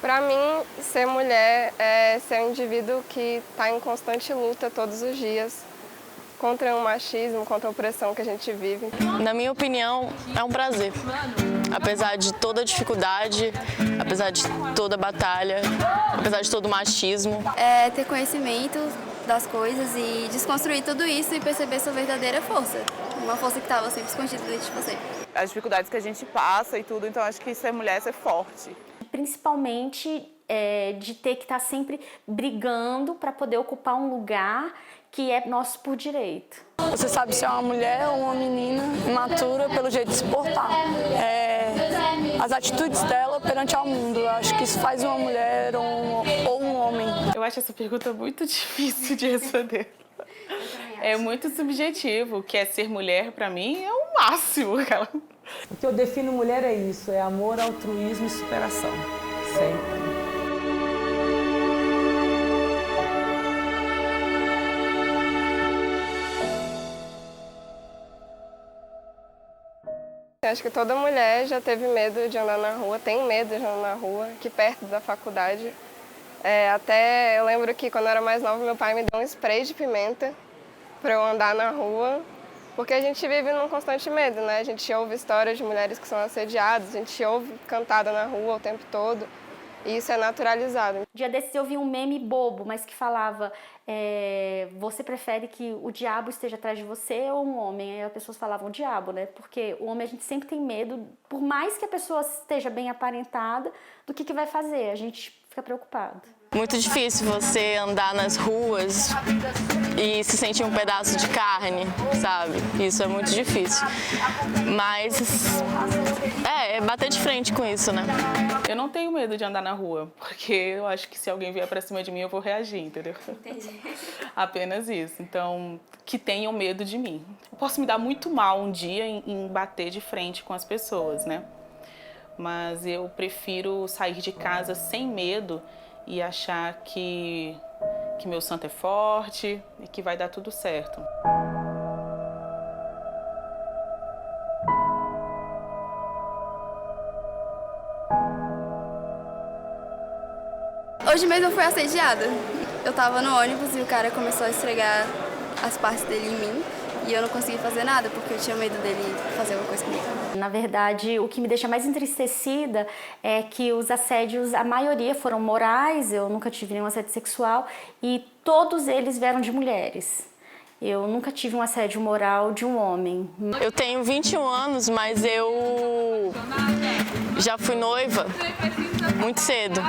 Para mim, ser mulher é ser um indivíduo que está em constante luta todos os dias contra o machismo, contra a opressão que a gente vive. Na minha opinião, é um prazer. Apesar de toda a dificuldade, apesar de toda a batalha, apesar de todo o machismo. É ter conhecimento das coisas e desconstruir tudo isso e perceber sua verdadeira força. Uma força que estava sempre escondida dentro de você. As dificuldades que a gente passa e tudo, então acho que ser mulher é ser forte. Principalmente de ter que estar sempre brigando para poder ocupar um lugar que é nosso por direito. Você sabe se é uma mulher ou uma menina imatura pelo jeito de se portar. As atitudes dela perante ao mundo. Eu acho que isso faz uma mulher ou um homem. Eu acho essa pergunta muito difícil de responder. É muito subjetivo. O que é ser mulher, para mim, é o máximo. O que eu defino mulher é isso, é amor, altruísmo e superação. Sempre. Acho que toda mulher já teve medo de andar na rua, tem medo de andar na rua, aqui perto da faculdade. Até eu lembro que quando eu era mais nova, meu pai me deu um spray de pimenta para eu andar na rua, porque a gente vive num constante medo, né? A gente ouve histórias de mulheres que são assediadas, a gente ouve cantada na rua o tempo todo, e isso é naturalizado. Um dia desses eu vi um meme bobo, mas que falava, você prefere que o diabo esteja atrás de você ou um homem? Aí as pessoas falavam o diabo, né? Porque o homem a gente sempre tem medo, por mais que a pessoa esteja bem aparentada, do que vai fazer, a gente fica preocupado. Muito difícil você andar nas ruas e se sentir um pedaço de carne, sabe? Isso é muito difícil. Mas é bater de frente com isso, né? Eu não tenho medo de andar na rua, porque eu acho que se alguém vier pra cima de mim, eu vou reagir, entendeu? Entendi. Apenas isso. Então, que tenham medo de mim. Eu posso me dar muito mal um dia em bater de frente com as pessoas, né? Mas eu prefiro sair de casa sem medo e achar que meu santo é forte e que vai dar tudo certo. Hoje mesmo eu fui assediada. Eu tava no ônibus e o cara começou a esfregar as partes dele em mim e eu não consegui fazer nada porque eu tinha medo dele fazer alguma coisa comigo. Na verdade, o que me deixa mais entristecida é que os assédios, a maioria foram morais, eu nunca tive nenhum assédio sexual e todos eles vieram de mulheres. Eu nunca tive um assédio moral de um homem. Eu tenho 21 anos, mas eu já fui noiva muito cedo.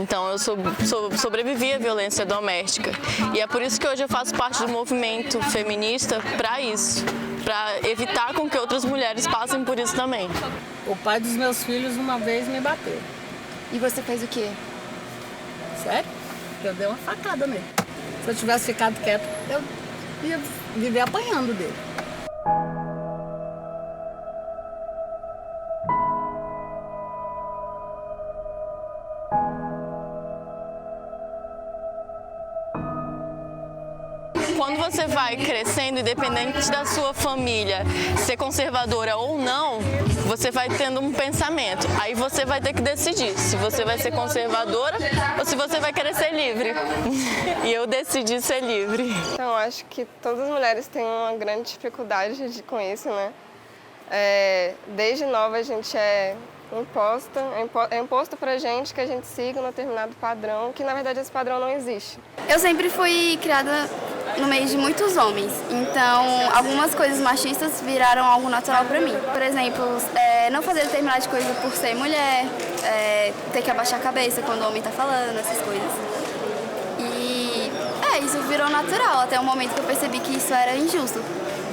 Então eu sobrevivi à violência doméstica. E é por isso que hoje eu faço parte do movimento feminista para isso. Para evitar com que outras mulheres passem por isso também. O pai dos meus filhos uma vez me bateu. E você fez o quê? Sério? Eu dei uma facada nele. Se eu tivesse ficado quieto, eu ia viver apanhando dele. Quando você vai crescendo, independente da sua família ser conservadora ou não, você vai tendo um pensamento. Aí você vai ter que decidir se você vai ser conservadora ou se você vai querer ser livre. E eu decidi ser livre. Então, acho que todas as mulheres têm uma grande dificuldade com isso, né? Desde nova a gente é imposto pra gente que a gente siga um determinado padrão, que na verdade esse padrão não existe. Eu sempre fui criada no meio de muitos homens, então algumas coisas machistas viraram algo natural pra mim. Por exemplo, não fazer determinada coisa por ser mulher, ter que abaixar a cabeça quando o homem tá falando, essas coisas. E isso virou natural, até o momento que eu percebi que isso era injusto.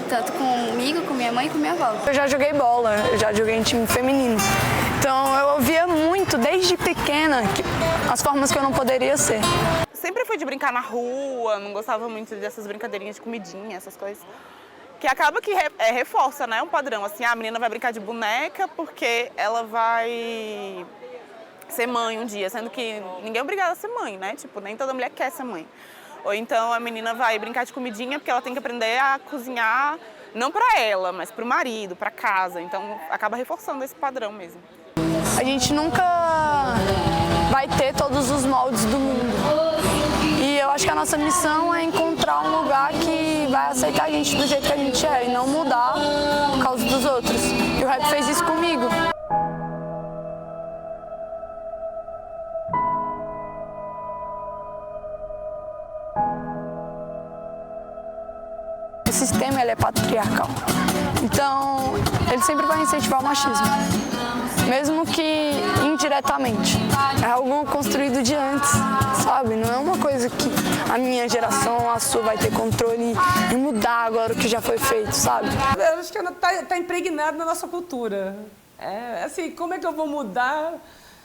Tanto comigo, com minha mãe e com minha avó. Eu já joguei bola, eu já joguei em time feminino. Então eu ouvia muito, desde pequena, as formas que eu não poderia ser. Sempre fui de brincar na rua, não gostava muito dessas brincadeirinhas de comidinha, essas coisas. Que acaba que reforça, né, um padrão. Assim, a menina vai brincar de boneca porque ela vai ser mãe um dia, sendo que ninguém é obrigado a ser mãe, né? Tipo, nem toda mulher quer ser mãe. Ou então a menina vai brincar de comidinha porque ela tem que aprender a cozinhar, não para ela, mas para o marido, para casa. Então acaba reforçando esse padrão mesmo. A gente nunca vai ter todos os moldes do mundo. E eu acho que a nossa missão é encontrar um lugar que vai aceitar a gente do jeito que a gente é e não mudar por causa dos outros. E o rap fez isso comigo. O sistema ele é patriarcal, então ele sempre vai incentivar o machismo, mesmo que indiretamente. É algo construído de antes, sabe? Não é uma coisa que a minha geração, a sua, vai ter controle e mudar agora o que já foi feito, sabe? Eu acho que está impregnado na nossa cultura. Assim, como é que eu vou mudar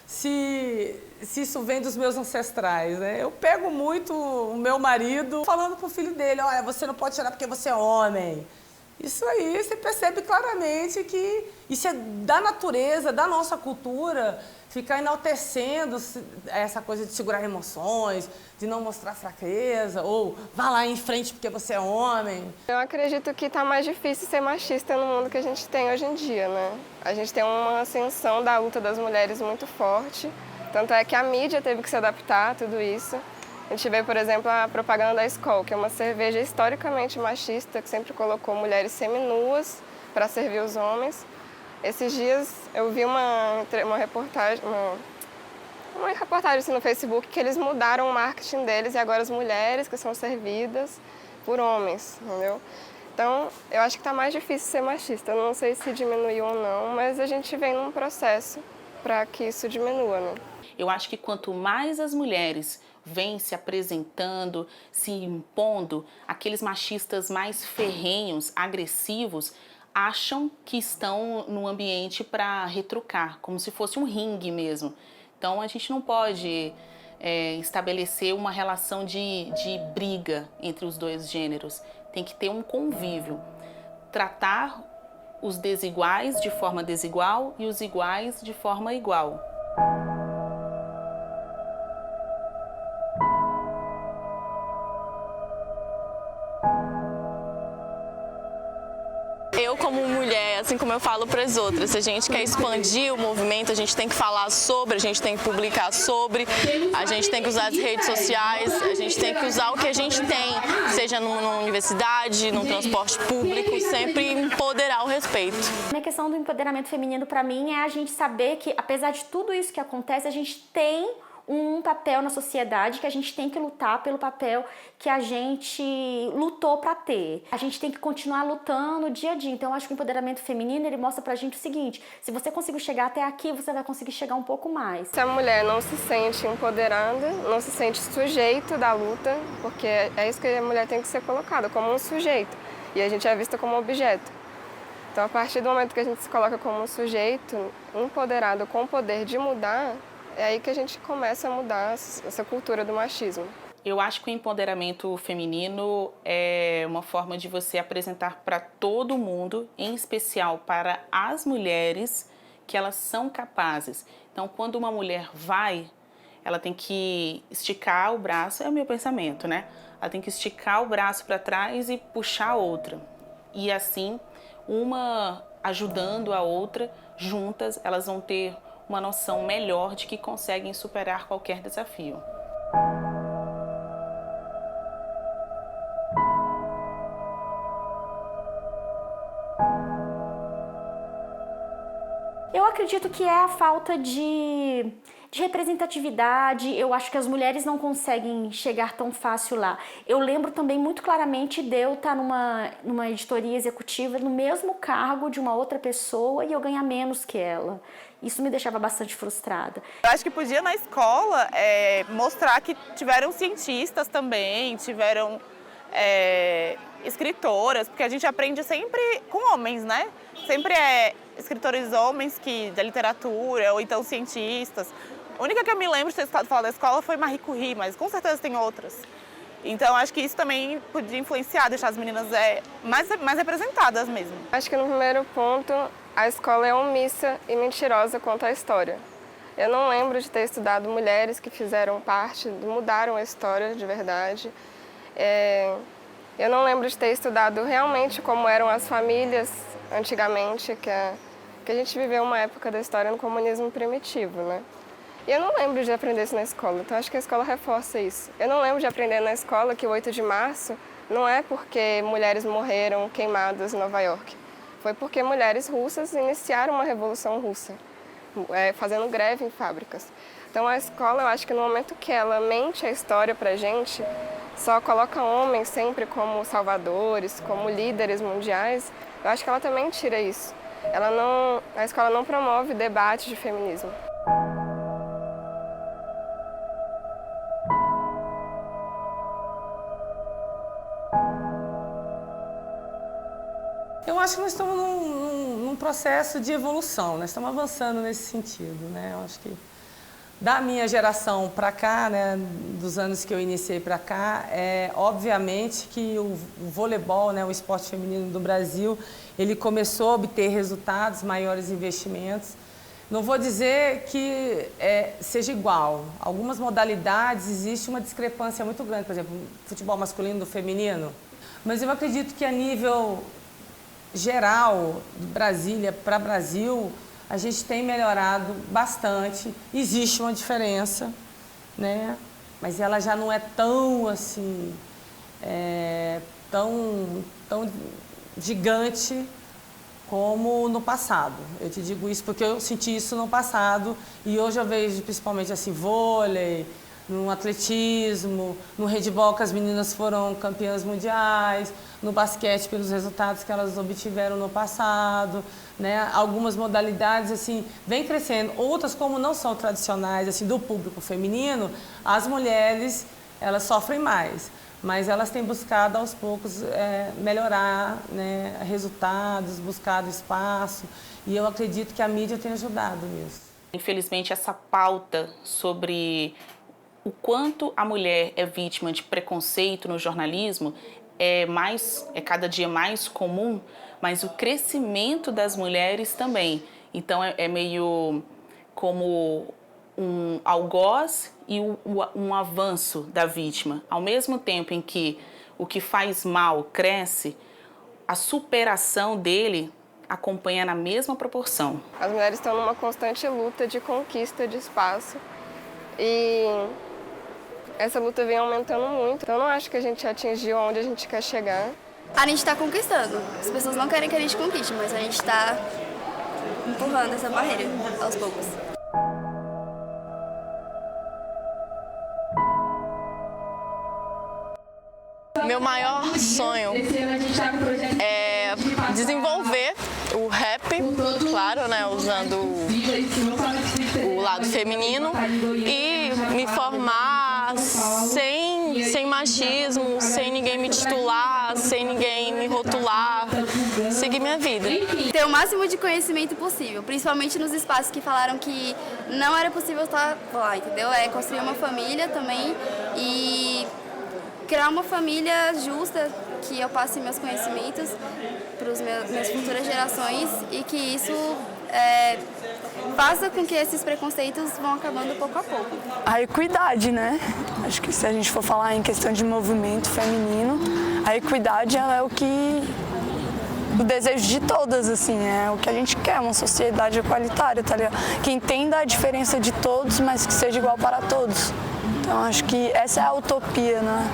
se isso vem dos meus ancestrais, né? Eu pego muito o meu marido falando pro filho dele, olha, você não pode chorar porque você é homem. Isso aí, você percebe claramente que isso é da natureza, da nossa cultura, ficar enaltecendo essa coisa de segurar emoções, de não mostrar fraqueza, ou vá lá em frente porque você é homem. Eu acredito que está mais difícil ser machista no mundo que a gente tem hoje em dia, né? A gente tem uma ascensão da luta das mulheres muito forte, tanto é que a mídia teve que se adaptar a tudo isso. A gente vê, por exemplo, a propaganda da Skol, que é uma cerveja historicamente machista, que sempre colocou mulheres seminuas para servir os homens. Esses dias eu vi uma reportagem assim, no Facebook que eles mudaram o marketing deles e agora as mulheres que são servidas por homens, entendeu? Então, eu acho que está mais difícil ser machista. Eu não sei se diminuiu ou não, mas a gente vem num processo para que isso diminua, né? Eu acho que quanto mais as mulheres vêm se apresentando, se impondo, aqueles machistas mais ferrenhos, agressivos, acham que estão no ambiente para retrucar, como se fosse um ringue mesmo. Então a gente não pode estabelecer uma relação de briga entre os dois gêneros. Tem que ter um convívio. Tratar os desiguais de forma desigual e os iguais de forma igual. Eu, como mulher, assim como eu falo para as outras, se a gente quer expandir o movimento, a gente tem que falar sobre, a gente tem que publicar sobre, a gente tem que usar as redes sociais, a gente tem que usar o que a gente tem, seja numa universidade, num transporte público, sempre empoderar o respeito. A questão do empoderamento feminino, para mim, é a gente saber que, apesar de tudo isso que acontece, a gente tem um papel na sociedade que a gente tem que lutar pelo papel que a gente lutou para ter. A gente tem que continuar lutando dia a dia. Então, eu acho que o empoderamento feminino, ele mostra pra gente o seguinte: se você conseguiu chegar até aqui, você vai conseguir chegar um pouco mais. Se a mulher não se sente empoderada, não se sente sujeito da luta, porque é isso que a mulher tem que ser colocada, como um sujeito. E a gente é vista como objeto. Então, a partir do momento que a gente se coloca como um sujeito empoderado, com o poder de mudar, é aí que a gente começa a mudar essa cultura do machismo. Eu acho que o empoderamento feminino é uma forma de você apresentar para todo mundo, em especial para as mulheres, que elas são capazes. Então, quando uma mulher vai, ela tem que esticar o braço, é o meu pensamento, né? Ela tem que esticar o braço para trás e puxar a outra. E assim, uma ajudando a outra, juntas, elas vão ter uma noção melhor de que conseguem superar qualquer desafio. Eu acredito que é a falta de representatividade. Eu acho que as mulheres não conseguem chegar tão fácil lá. Eu lembro também muito claramente de eu estar numa editoria executiva no mesmo cargo de uma outra pessoa e eu ganhar menos que ela. Isso me deixava bastante frustrada. Eu acho que podia na escola mostrar que tiveram cientistas também, tiveram escritoras, porque a gente aprende sempre com homens, né? Sempre escritores homens da literatura, ou então cientistas. A única que eu me lembro de ter estado falando da escola foi Marie Curie, mas com certeza tem outras. Então acho que isso também podia influenciar, deixar as meninas mais representadas mesmo. Acho que no primeiro ponto, a escola é omissa e mentirosa quanto à história. Eu não lembro de ter estudado mulheres que fizeram parte, mudaram a história de verdade. Eu não lembro de ter estudado realmente como eram as famílias antigamente, que a gente viveu uma época da história no comunismo primitivo, né? E eu não lembro de aprender isso na escola, então acho que a escola reforça isso. Eu não lembro de aprender na escola que o 8 de março não é porque mulheres morreram queimadas em Nova York. Foi porque mulheres russas iniciaram uma revolução russa, fazendo greve em fábricas. Então a escola, eu acho que no momento que ela mente a história pra gente, só coloca homens sempre como salvadores, como líderes mundiais, eu acho que ela também tira isso. A escola não promove debate de feminismo. Eu acho que nós estamos num processo de evolução, nós estamos avançando nesse sentido, né? Eu acho que da minha geração para cá, né, dos anos que eu iniciei para cá, obviamente que o voleibol, né, o esporte feminino do Brasil, ele começou a obter resultados, maiores investimentos. Não vou dizer que seja igual. Algumas modalidades existe uma discrepância muito grande, por exemplo, futebol masculino do feminino. Mas eu acredito que a nível geral, de Brasília para Brasil, a gente tem melhorado bastante. Existe uma diferença, né? Mas ela já não é tão assim, tão gigante como no passado. Eu te digo isso porque eu senti isso no passado e hoje eu vejo principalmente assim vôlei, no atletismo, no handebol que as meninas foram campeãs mundiais, no basquete pelos resultados que elas obtiveram no passado, né? Algumas modalidades assim vêm crescendo, outras como não são tradicionais assim do público feminino, as mulheres elas sofrem mais, mas elas têm buscado aos poucos melhorar, né, resultados, buscado espaço e eu acredito que a mídia tem ajudado nisso. Infelizmente essa pauta sobre o quanto a mulher é vítima de preconceito no jornalismo é cada dia mais comum, mas o crescimento das mulheres também. Então é meio como um algoz e um avanço da vítima. Ao mesmo tempo em que o que faz mal cresce, a superação dele acompanha na mesma proporção. As mulheres estão numa constante luta de conquista de espaço e essa luta vem aumentando muito. Então eu não acho que a gente atingiu onde a gente quer chegar. A gente está conquistando. As pessoas não querem que a gente conquiste, mas a gente está empurrando essa barreira aos poucos. Meu maior sonho é desenvolver o rap, claro, né, usando o lado feminino e me formar sem machismo, sem ninguém me titular, sem ninguém me rotular, seguir minha vida. Ter o máximo de conhecimento possível, principalmente nos espaços que falaram que não era possível estar lá, entendeu? Construir uma família também e criar uma família justa, que eu passe meus conhecimentos para as minhas futuras gerações e que isso faça com que esses preconceitos vão acabando pouco a pouco. A equidade, né? Acho que se a gente for falar em questão de movimento feminino, a equidade ela é o desejo de todas, assim, é o que a gente quer, uma sociedade equalitária, tá ligado? Que entenda a diferença de todos, mas que seja igual para todos. Então, acho que essa é a utopia, né?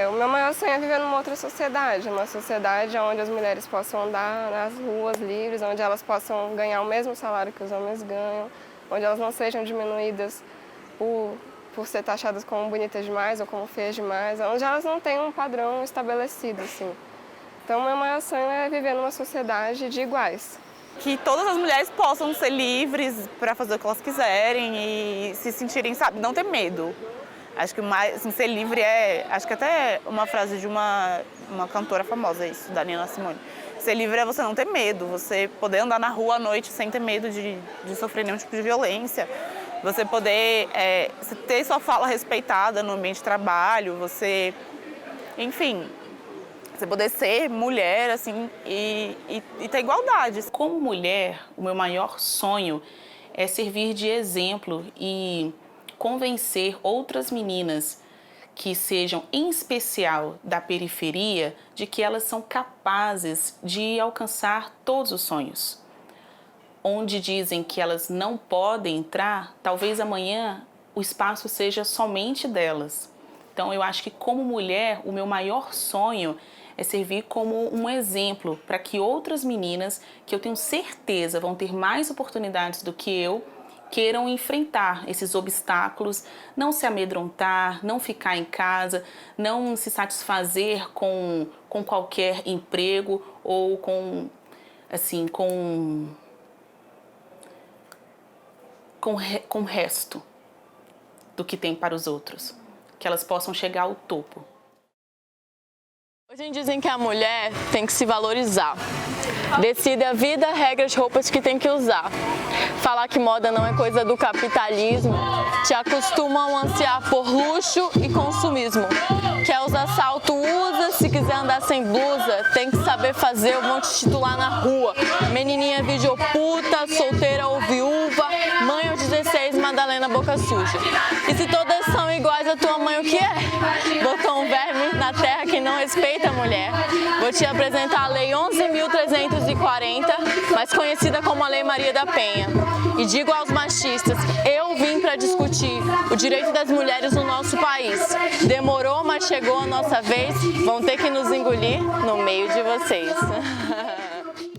O meu maior sonho é viver numa outra sociedade, uma sociedade onde as mulheres possam andar nas ruas livres, onde elas possam ganhar o mesmo salário que os homens ganham, onde elas não sejam diminuídas por ser taxadas como bonitas demais ou como feias demais, onde elas não tenham um padrão estabelecido, assim. Então, meu maior sonho é viver numa sociedade de iguais. Que todas as mulheres possam ser livres para fazer o que elas quiserem e se sentirem, sabe, não ter medo. Acho que mais, assim, ser livre acho que até uma frase de uma cantora famosa, isso, da Nina Simone. Ser livre é você não ter medo, você poder andar na rua à noite sem ter medo de sofrer nenhum tipo de violência, você poder ter sua fala respeitada no ambiente de trabalho, você, enfim, você poder ser mulher, assim, e ter igualdade. Como mulher, o meu maior sonho é servir de exemplo e convencer outras meninas que sejam, em especial da periferia, de que elas são capazes de alcançar todos os sonhos. onde dizem que elas não podem entrar, talvez amanhã o espaço seja somente delas. Então eu acho que como mulher, o meu maior sonho é servir como um exemplo para que outras meninas, que eu tenho certeza vão ter mais oportunidades do que eu, queiram enfrentar esses obstáculos, não se amedrontar, não ficar em casa, não se satisfazer com qualquer emprego ou com o resto do que tem para os outros, que elas possam chegar ao topo. Hoje dizem que a mulher tem que se valorizar. Decide a vida, regras, roupas que tem que usar. Falar que moda não é coisa do capitalismo te acostumam a ansiar por luxo e consumismo. Quer usar salto, usa. Se quiser andar sem blusa, tem que saber fazer ou vão te titular na rua. Menininha videoputa, solteira ou viúva, mãe aos 16, Madalena boca suja. E se todas são iguais a tua mãe, o que é? Botou um verme na terra que não respeita a mulher. Vou te apresentar a Lei 11.340, mais conhecida como a Lei Maria da Penha. E digo aos machistas, eu vim para discutir o direito das mulheres no nosso país. Demorou, mas chegou a nossa vez, vão ter que nos engolir no meio de vocês.